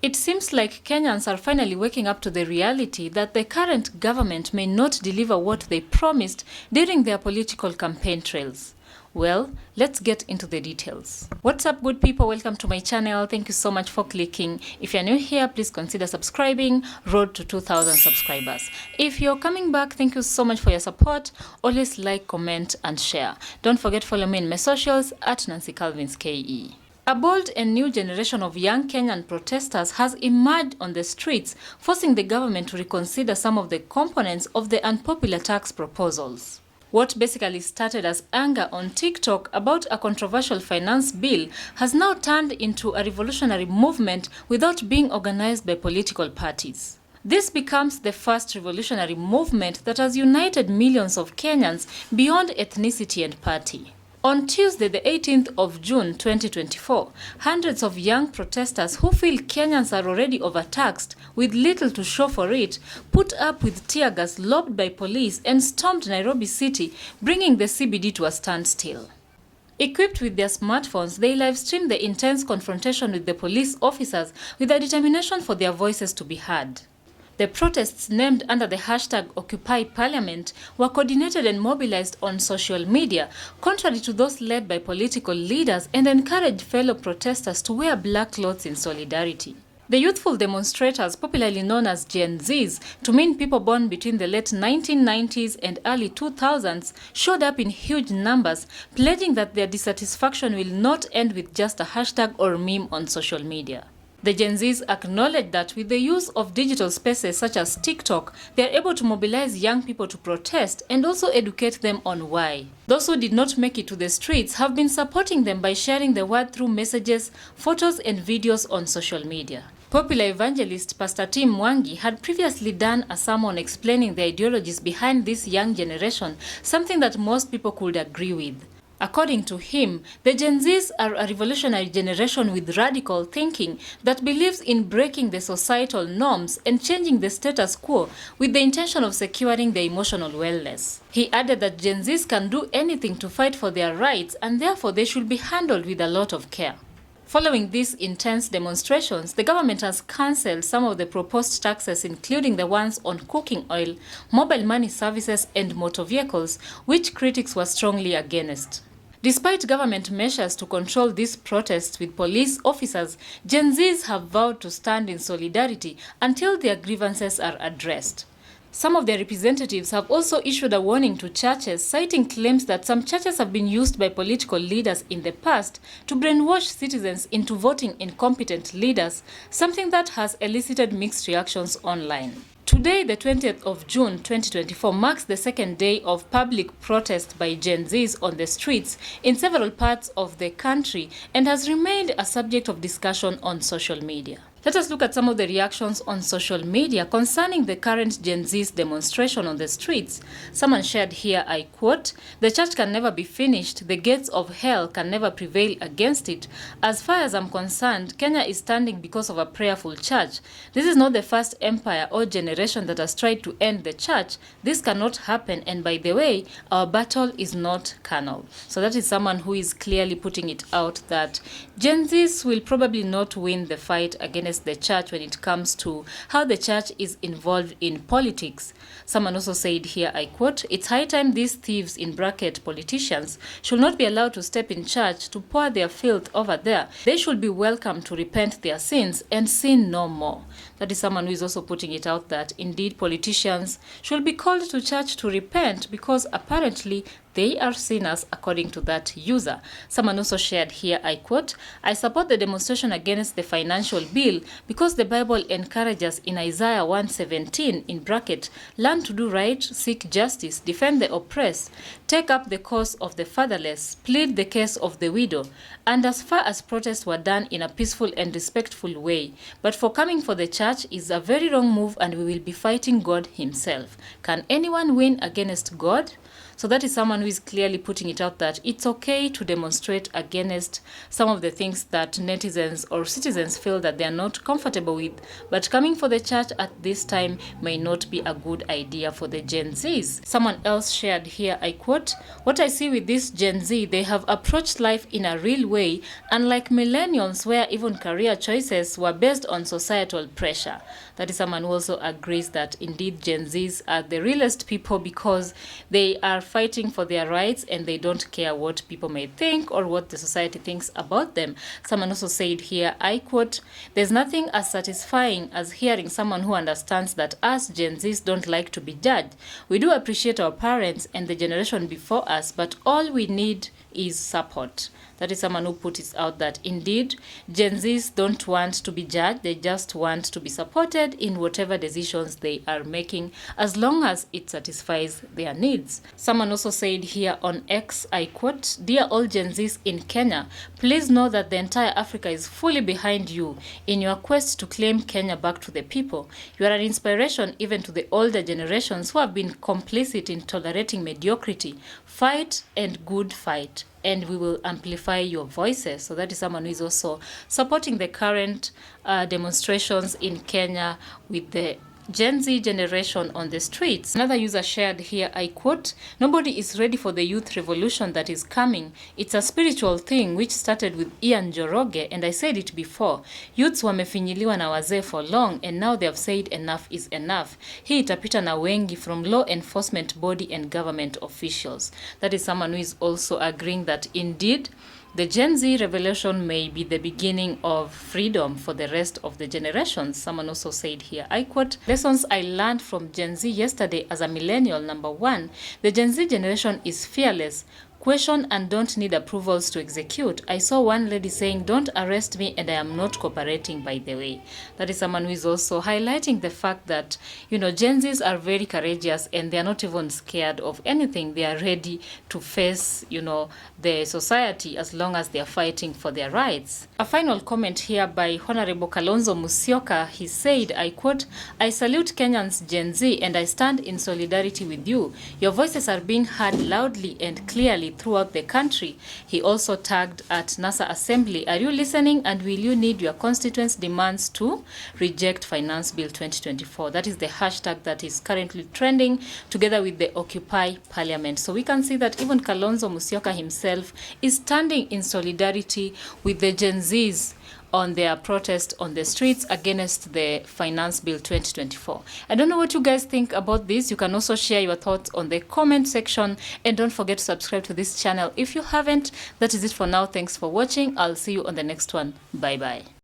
It seems like Kenyans are finally waking up to the reality that the current government may not deliver what they promised during their political campaign trails. Well, let's get into the details. What's up, good people? Welcome to my channel. Thank you so much for clicking. If you're new here, please consider subscribing. Road to 2,000 subscribers. If you're coming back, thank you so much for your support. Always like, comment, and share. Don't forget to follow me in my socials at Nancy Calvins KE. A bold and new generation of young Kenyan protesters has emerged on the streets, forcing the government to reconsider some of the components of the unpopular tax proposals. What basically started as anger on TikTok about a controversial finance bill has now turned into a revolutionary movement without being organized by political parties. This becomes the first revolutionary movement that has united millions of Kenyans beyond ethnicity and party. On Tuesday, the 18th of June 2024, hundreds of young protesters who feel Kenyans are already overtaxed with little to show for it, put up with tear gas lobbed by police and stormed Nairobi City, bringing the CBD to a standstill. Equipped with their smartphones, they live-streamed the intense confrontation with the police officers with a determination for their voices to be heard. The protests, named under the hashtag Occupy Parliament, were coordinated and mobilized on social media, contrary to those led by political leaders, and encouraged fellow protesters to wear black clothes in solidarity. The youthful demonstrators, popularly known as Gen Zs, to mean people born between the late 1990s and early 2000s, showed up in huge numbers, pledging that their dissatisfaction will not end with just a hashtag or meme on social media. The Gen Zs acknowledge that with the use of digital spaces such as TikTok, they are able to mobilize young people to protest and also educate them on why. Those who did not make it to the streets have been supporting them by sharing the word through messages, photos, and videos on social media. Popular evangelist Pastor Tim Mwangi had previously done a sermon explaining the ideologies behind this young generation, something that most people could agree with. According to him, the Gen Zs are a revolutionary generation with radical thinking that believes in breaking the societal norms and changing the status quo with the intention of securing their emotional wellness. He added that Gen Zs can do anything to fight for their rights and therefore they should be handled with a lot of care. Following these intense demonstrations, the government has cancelled some of the proposed taxes, including the ones on cooking oil, mobile money services, and motor vehicles, which critics were strongly against. Despite government measures to control these protests with police officers, Gen Zs have vowed to stand in solidarity until their grievances are addressed. Some of their representatives have also issued a warning to churches, citing claims that some churches have been used by political leaders in the past to brainwash citizens into voting incompetent leaders, something that has elicited mixed reactions online. Today, the 20th of June 2024, marks the second day of public protest by Gen Zs on the streets in several parts of the country and has remained a subject of discussion on social media. Let us look at some of the reactions on social media concerning the current Gen Z's demonstration on the streets. Someone shared here, I quote, "The church can never be finished. The gates of hell can never prevail against it. As far as I'm concerned, Kenya is standing because of a prayerful church. This is not the first empire or generation that has tried to end the church. This cannot happen. And by the way, our battle is not carnal." So that is someone who is clearly putting it out that Gen Z's will probably not win the fight against the church when it comes to how the church is involved in politics. Someone also said here, I quote, "It's high time these thieves in bracket politicians should not be allowed to step in church to pour their filth over there. They should be welcome to repent their sins and sin no more." That is someone who is also putting it out that indeed politicians should be called to church to repent because apparently they are sinners according to that user. Someone also shared here, I quote, "I support the demonstration against the financial bill because the Bible encourages in Isaiah 1:17 in bracket, learn to do right, seek justice, defend the oppressed, take up the cause of the fatherless, plead the case of the widow. And as far as protests were done in a peaceful and respectful way, but for coming for the church is a very wrong move and we will be fighting God himself. Can anyone win against God?" So that is someone who is clearly putting it out that it's okay to demonstrate against some of the things that netizens or citizens feel that they are not comfortable with, but coming for the church at this time may not be a good idea for the Gen Zs. Someone else shared here, I quote, "What I see with this Gen Z, they have approached life in a real way, unlike millennials where even career choices were based on societal pressure." That is someone who also agrees that indeed Gen Zs are the realest people because they are fighting for their rights and they don't care what people may think or what the society thinks about them. Someone also said here, I quote, "There's nothing as satisfying as hearing someone who understands that us Gen Zs don't like to be judged. We do appreciate our parents and the generation before us, but all we need is support." That is someone who put it out that indeed Gen Zs don't want to be judged, they just want to be supported in whatever decisions they are making as long as it satisfies their needs. Someone also said here on X, I quote, "Dear all Gen Zs in Kenya, please know that the entire Africa is fully behind you in your quest to claim Kenya back to the people. You are an inspiration even to the older generations who have been complicit in tolerating mediocrity. Fight and good fight, and we will amplify your voices." So that is someone who is also supporting the current demonstrations in Kenya with the Gen Z generation on the streets. Another user shared here, I quote, "Nobody is ready for the youth revolution that is coming. It's a spiritual thing which started with Ian Njoroge, and I said it before. Youths wamefinyiliwa na wazee for long, and now they have said enough is enough. Hii itapita na wengi from law enforcement body and government officials." That is someone who is also agreeing that indeed the Gen Z revolution may be the beginning of freedom for the rest of the generations. Someone also said here, I quote, "Lessons I learned from Gen Z yesterday as a millennial. Number one, the Gen Z generation is fearless. Question and don't need approvals to execute. I saw one lady saying, 'Don't arrest me and I am not cooperating, by the way.'" That is someone who is also highlighting the fact that, Gen Zs are very courageous and they are not even scared of anything. They are ready to face, the society as long as they are fighting for their rights. A final comment here by Honorable Kalonzo Musyoka. He said, I quote, "I salute Kenyans Gen Z and I stand in solidarity with you. Your voices are being heard loudly and clearly throughout the country." He also tagged at NASA Assembly, "Are you listening, and will you need your constituents' demands to reject Finance Bill 2024? That is the hashtag that is currently trending together with the Occupy Parliament. So we can see that even Kalonzo Musyoka himself is standing in solidarity with the Gen Zs on their protest on the streets against the Finance Bill 2024. I don't know what you guys think about this. You can also share your thoughts on the comment section, and don't forget to subscribe to this channel if you haven't. That is it for now. Thanks for watching. I'll see you on the next one. Bye bye.